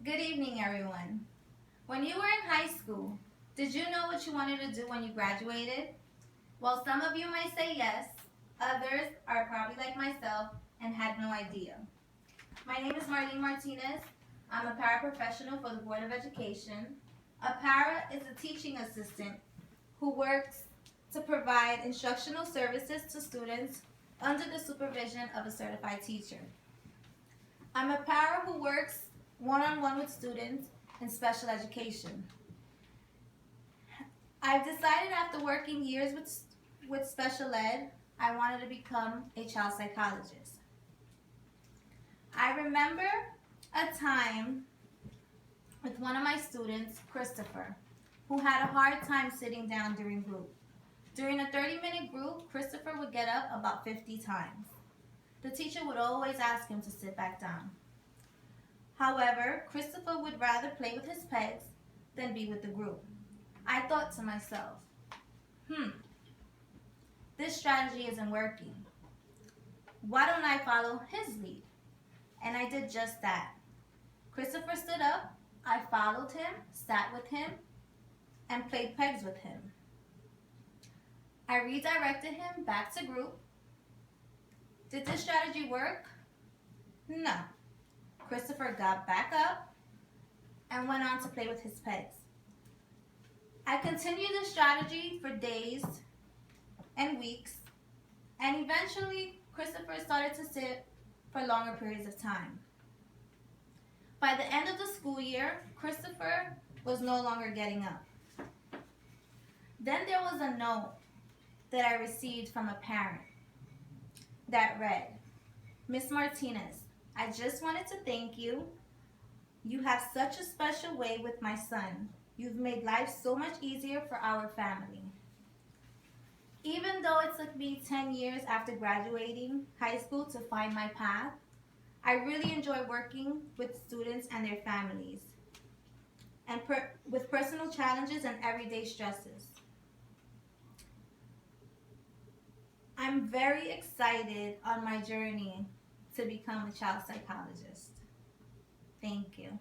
Good evening, everyone. When you were in high school, did you know what you wanted to do when you graduated? Well, some of you might say yes. Others are probably like myself and had no idea. My name is Marlene Martinez. I'm a paraprofessional for the Board of Education. A para is a teaching assistant who works to provide instructional services to students under the supervision of a certified teacher. I'm a para who works one-on-one with students in special education. I've decided after working years with special ed, I wanted to become a child psychologist. I remember a time with one of my students, Christopher, who had a hard time sitting down during group. During a 30-minute group, Christopher would get up about 50 times. The teacher would always ask him to sit back down. However, Christopher would rather play with his pegs than be with the group. I thought to myself, this strategy isn't working. Why don't I follow his lead? And I did just that. Christopher stood up, I followed him, sat with him, and played pegs with him. I redirected him back to group. Did this strategy work? No. Christopher got back up and went on to play with his pegs. I continued the strategy for days and weeks, and eventually Christopher started to sit for longer periods of time. By the end of the school year, Christopher was no longer getting up. Then there was a note that I received from a parent that read, "Miss Martinez, I just wanted to thank you. You have such a special way with my son. You've made life so much easier for our family." Even though it took me 10 years after graduating high school to find my path, I really enjoy working with students and their families, and with personal challenges and everyday stresses. I'm very excited on my journey to become a child psychologist. Thank you.